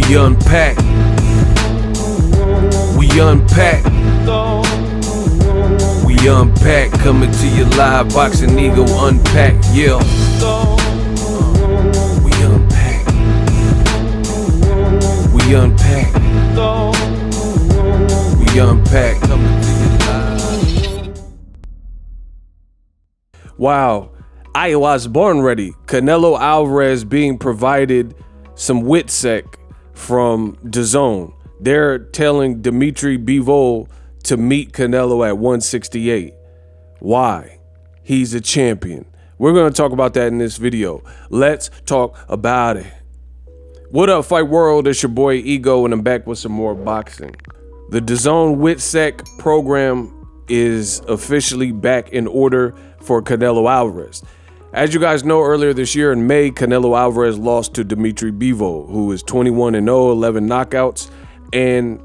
We unpack. We unpack. We unpack. Coming to you live. Boxingego unpack. Yeah. We unpack. We unpack. We unpack. Coming to you live. Wow. I was born ready. Canelo Alvarez being provided some Witsec from Dazn. They're telling Dmitry Bivol to meet Canelo at 168. Why? He's a champion. We're going to talk about that in this video. Let's talk about it. What up, Fight World? It's your boy Ego, and I'm back with some more boxing. The Dazn Witsec program is officially back in order for Canelo Alvarez. As you guys know, earlier this year in May, Canelo Alvarez lost to Dmitry Bivol, who is 21-0, 11 knockouts, and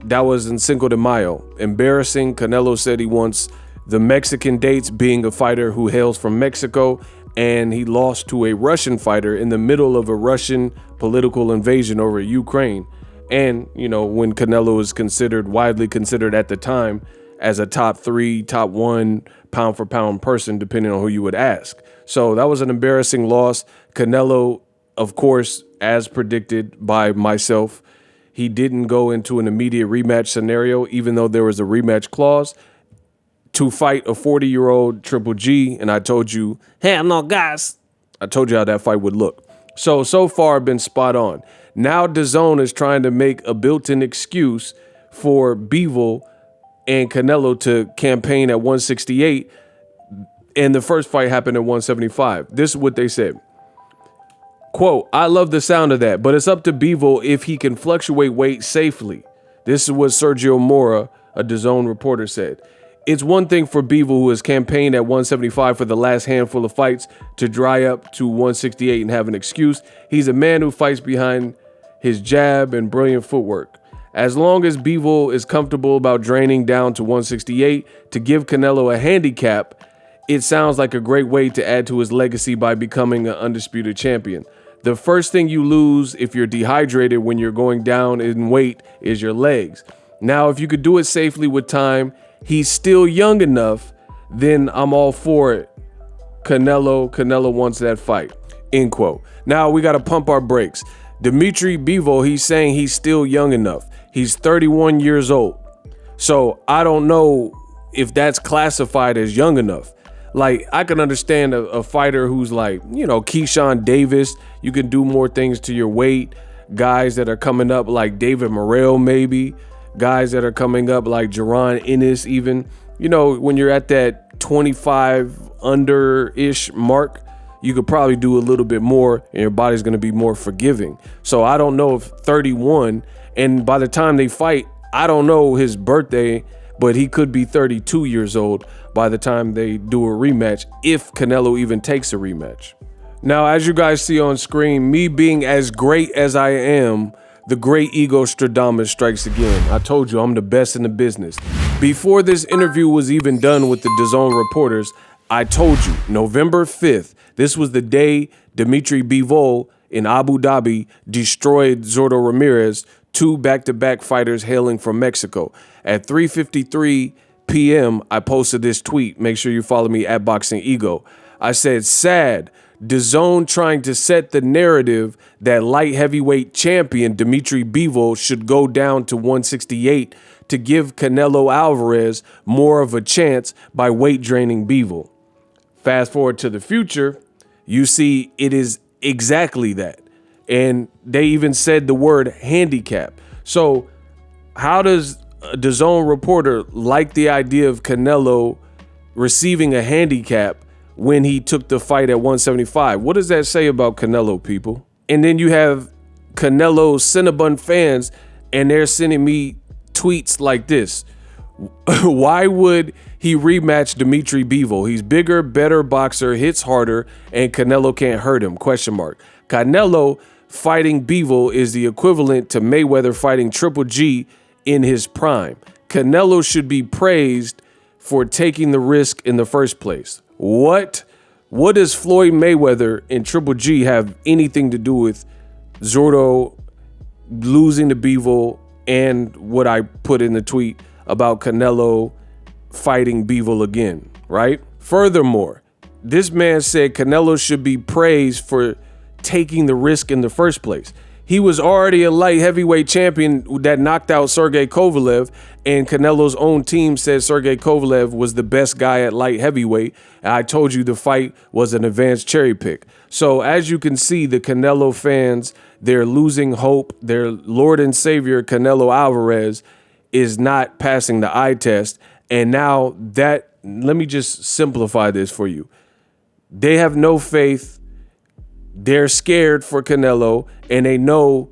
that was in Cinco de Mayo. Embarrassing. Canelo said he wants the Mexican dates, being a fighter who hails from Mexico, and he lost to a Russian fighter in the middle of a Russian political invasion over Ukraine. And, you know, when Canelo is widely considered at the time as a top 3, top 1 pound for pound person, depending on who you would ask. So that was an embarrassing loss. Canelo, of course, as predicted by myself, he didn't go into an immediate rematch scenario, even though there was a rematch clause, to fight a 40-year-old Triple G. And I told you, hell no, guys. I told you how that fight would look. So far, been spot on. Now Dazn is trying to make a built-in excuse for Bivol and Canelo to campaign at 168, and the first fight happened at 175. This is what they said. Quote, I love the sound of that, but it's up to Bivol if he can fluctuate weight safely. This is what Sergio Mora, a Dazn reporter, said. It's one thing for Bivol, who has campaigned at 175 for the last handful of fights, to dry up to 168 and have an excuse. He's a man who fights behind his jab and brilliant footwork. As long as Bivol is comfortable about draining down to 168 to give Canelo a handicap, it sounds like a great way to add to his legacy by becoming an undisputed champion. The first thing you lose if you're dehydrated when you're going down in weight is your legs. Now, if you could do it safely with time, he's still young enough, then I'm all for it. Canelo wants that fight. End quote. Now we got to pump our brakes. Dmitry Bivol, he's saying he's still young enough. He's 31 years old. So I don't know if that's classified as young enough. Like, I can understand a fighter who's like, you know, Keyshawn Davis. You can do more things to your weight. Guys that are coming up like David Morrell, maybe. Guys that are coming up like Jaron Ennis even. You know, when you're at that 25 under-ish mark, you could probably do a little bit more and your body's going to be more forgiving. So I don't know if 31, and by the time they fight, I don't know his birthday, but he could be 32 years old by the time they do a rematch, if Canelo even takes a rematch. Now, as you guys see on screen, me being as great as I am, the great Ego Stradamus strikes again. I told you I'm the best in the business. Before this interview was even done with the Dazn reporters, I told you, November 5th, this was the day Dmitry Bivol in Abu Dhabi destroyed Zurdo Ramirez, 2 back-to-back fighters hailing from Mexico. At 3:53 p.m., I posted this tweet. Make sure you follow me at Boxingego. I said, sad, Dazn trying to set the narrative that light heavyweight champion Dmitry Bivol should go down to 168 to give Canelo Alvarez more of a chance by weight draining Bivol. Fast forward to the future, you see it is exactly that. And they even said the word handicap. So how does a Dazn reporter like the idea of Canelo receiving a handicap when he took the fight at 175? What does that say about Canelo, people? And then you have Canelo Cinnabon fans, and they're sending me tweets like this. Why would he rematch Dmitry Bivol? He's bigger, better boxer, hits harder, and Canelo can't hurt him, ? Canelo fighting Bivol is the equivalent to Mayweather fighting Triple G in his prime. Canelo should be praised for taking the risk in the first place. What does Floyd Mayweather and Triple G have anything to do with Zurdo losing to Bivol and what I put in the tweet about Canelo fighting Bivol again, right? Furthermore, this man said Canelo should be praised for taking the risk in the first place. He was already a light heavyweight champion that knocked out Sergey Kovalev, and Canelo's own team said Sergey Kovalev was the best guy at light heavyweight. And I told you the fight was an advanced cherry pick. So as you can see, the Canelo fans, they're losing hope. Their Lord and Savior, Canelo Alvarez, is not passing the eye test. And now that, let me just simplify this for you. They have no faith. They're scared for Canelo, and they know,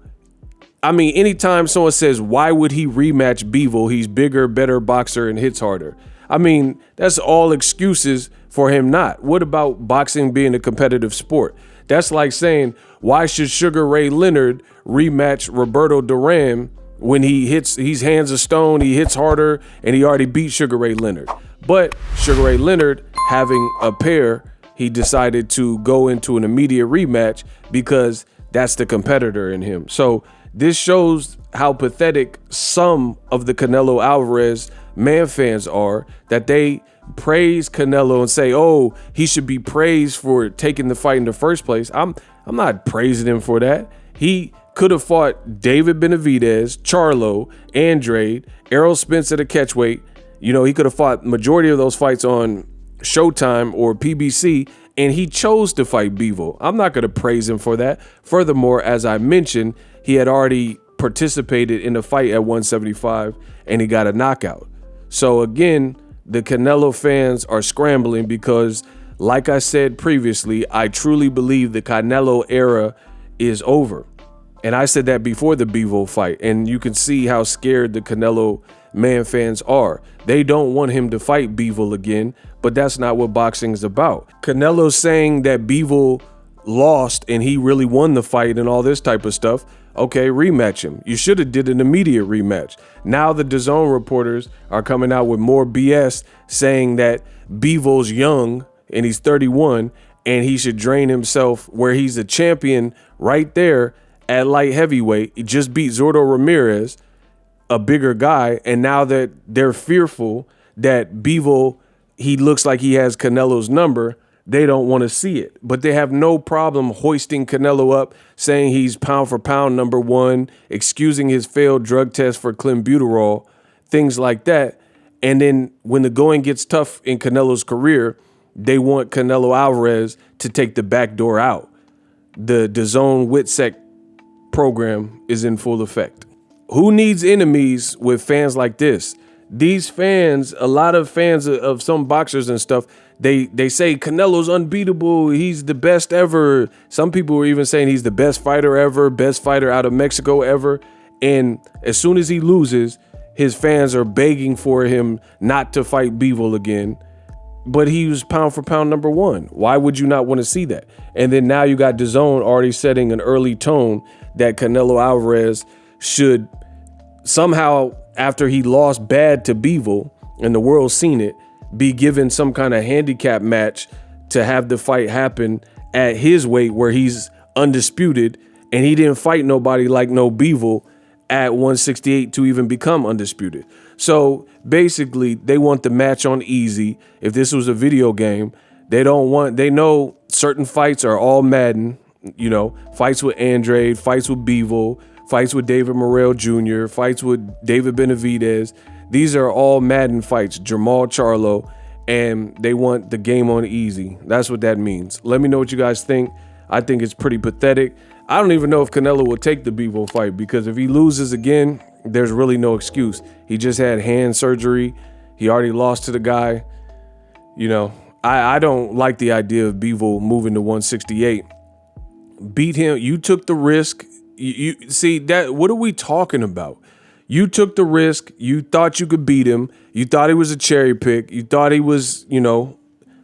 I mean, anytime someone says, why would he rematch Bivol? He's bigger, better boxer and hits harder. I mean, that's all excuses for him not. What about boxing being a competitive sport? That's like saying, why should Sugar Ray Leonard rematch Roberto Duran when he's hands of stone, he hits harder, and he already beat Sugar Ray Leonard? But Sugar Ray Leonard, having a pair, he decided to go into an immediate rematch because that's the competitor in him. So this shows how pathetic some of the Canelo Alvarez man fans are, that they praise Canelo and say, oh, he should be praised for taking the fight in the first place. I'm not praising him for that. He could have fought David Benavidez, Charlo, Andrade, Errol Spence at a catchweight. You know, he could have fought majority of those fights on Showtime or PBC, and he chose to fight Bivol. I'm not going to praise him for that. Furthermore, as I mentioned, he had already participated in a fight at 175 and he got a knockout. So again, the Canelo fans are scrambling because, like I said previously, I truly believe the Canelo era is over. And I said that before the Bivol fight, and you can see how scared the Canelo man fans are. They don't want him to fight Bivol again, but that's not what boxing is about. Canelo's saying that Bivol lost and he really won the fight and all this type of stuff. Okay, rematch him. You should have did an immediate rematch. Now the Dazn reporters are coming out with more BS saying that Bivol's young and he's 31 and he should drain himself, where he's a champion right there at light heavyweight. He just beat Zordo Ramirez, a bigger guy, and now that they're fearful that Bivol, he looks like he has Canelo's number, they don't want to see it. But they have no problem hoisting Canelo up, saying he's pound for pound #1, excusing his failed drug test for clenbuterol, things like that. And then when the going gets tough in Canelo's career, they want Canelo Alvarez to take the back door out. The Dazn Witsec program is in full effect. Who needs enemies with fans like this? These fans, a lot of fans of some boxers and stuff, they say Canelo's unbeatable. He's the best ever. Some people were even saying he's the best fighter ever, best fighter out of Mexico ever. And as soon as he loses, his fans are begging for him not to fight Bivol again. But he was pound for pound #1. Why would you not want to see that? And then now you got DAZN already setting an early tone that Canelo Alvarez should somehow, after he lost bad to Bivol and the world's seen it, be given some kind of handicap match to have the fight happen at his weight where he's undisputed, and he didn't fight nobody like no Bivol at 168 to even become undisputed. So basically they want the match on easy. If this was a video game, they know certain fights are all Madden, you know, fights with Andrade, fights with Bivol, fights with David Morrell Jr., fights with David Benavidez. These are all Madden fights, Jamal Charlo, and they want the game on easy. That's what that means. Let me know what you guys think. I think it's pretty pathetic. I don't even know if Canelo will take the Bivol fight, because if he loses again, there's really no excuse. He just had hand surgery. He already lost to the guy. You know, I don't like the idea of Bivol moving to 168. Beat him. You took the risk. You see that? What are we talking about? You took the risk. You thought you could beat him. You thought he was a cherry pick. You thought he was, you know,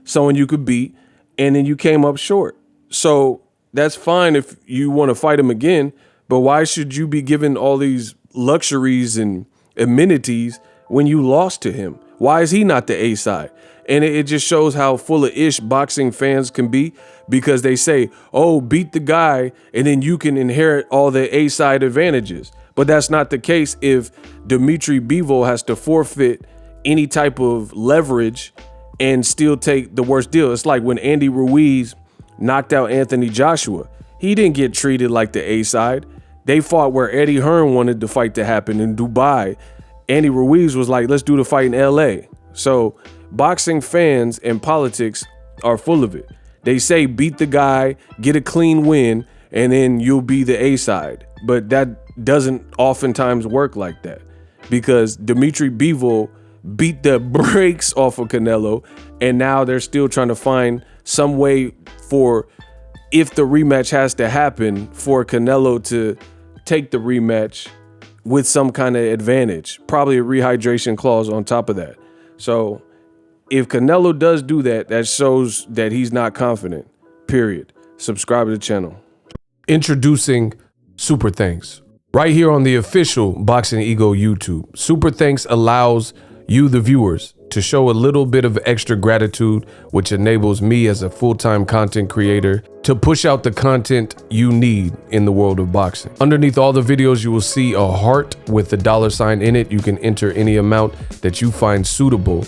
someone you could beat, and then you came up short. So that's fine if you want to fight him again, but why should you be given all these luxuries and amenities when you lost to him? Why is he not the A side? And it just shows how full of ish boxing fans can be, because they say, oh, beat the guy and then you can inherit all the A-side advantages. But that's not the case if Dmitry Bivol has to forfeit any type of leverage and still take the worst deal. It's like when Andy Ruiz knocked out Anthony Joshua. He didn't get treated like the A-side. They fought where Eddie Hearn wanted the fight to happen in Dubai. Andy Ruiz was like, let's do the fight in LA. So boxing fans and politics are full of it. They say beat the guy, get a clean win, and then you'll be the A-side. But that doesn't oftentimes work like that, because Dmitry Bivol beat the brakes off of Canelo, and now they're still trying to find some way for, if the rematch has to happen, for Canelo to take the rematch with some kind of advantage, probably a rehydration clause on top of that. So if Canelo does do that, that shows that he's not confident, period. Subscribe to the channel. Introducing Super Thanks, right here on the official Boxingego YouTube. Super Thanks allows you, the viewers, to show a little bit of extra gratitude, which enables me as a full-time content creator to push out the content you need in the world of boxing. Underneath all the videos, you will see a heart with the $sign in it. You can enter any amount that you find suitable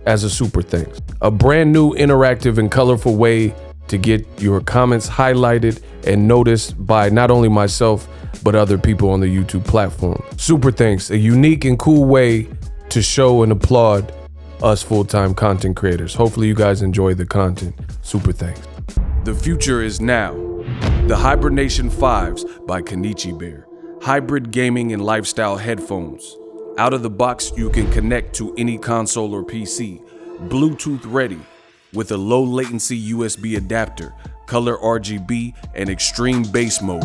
as a super thanks. A brand new, interactive, and colorful way to get your comments highlighted and noticed by not only myself, but other people on the YouTube platform. Super thanks, a unique and cool way to show and applaud us full-time content creators. Hopefully you guys enjoy the content. Super thanks. The future is now. The Hibernation 5s by Kenichi Bear. Hybrid gaming and lifestyle headphones. Out of the box, you can connect to any console or PC. Bluetooth ready with a low latency USB adapter, color RGB, and extreme bass mode.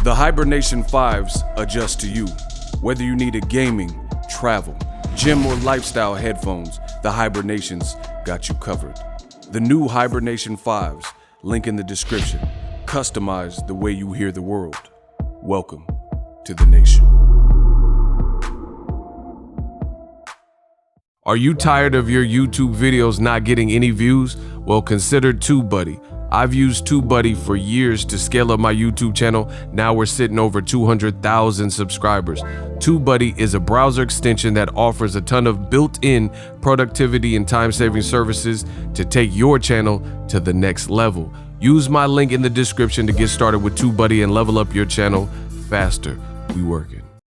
The Hibernation 5s adjust to you. Whether you need a gaming, travel, gym, or lifestyle headphones, the Hibernations got you covered. The new Hibernation 5s, link in the description. Customize the way you hear the world. Welcome to the nation. Are you tired of your YouTube videos not getting any views? Well, consider TubeBuddy. I've used TubeBuddy for years to scale up my YouTube channel. Now we're sitting over 200,000 subscribers. TubeBuddy is a browser extension that offers a ton of built-in productivity and time-saving services to take your channel to the next level. Use my link in the description to get started with TubeBuddy and level up your channel faster. We working.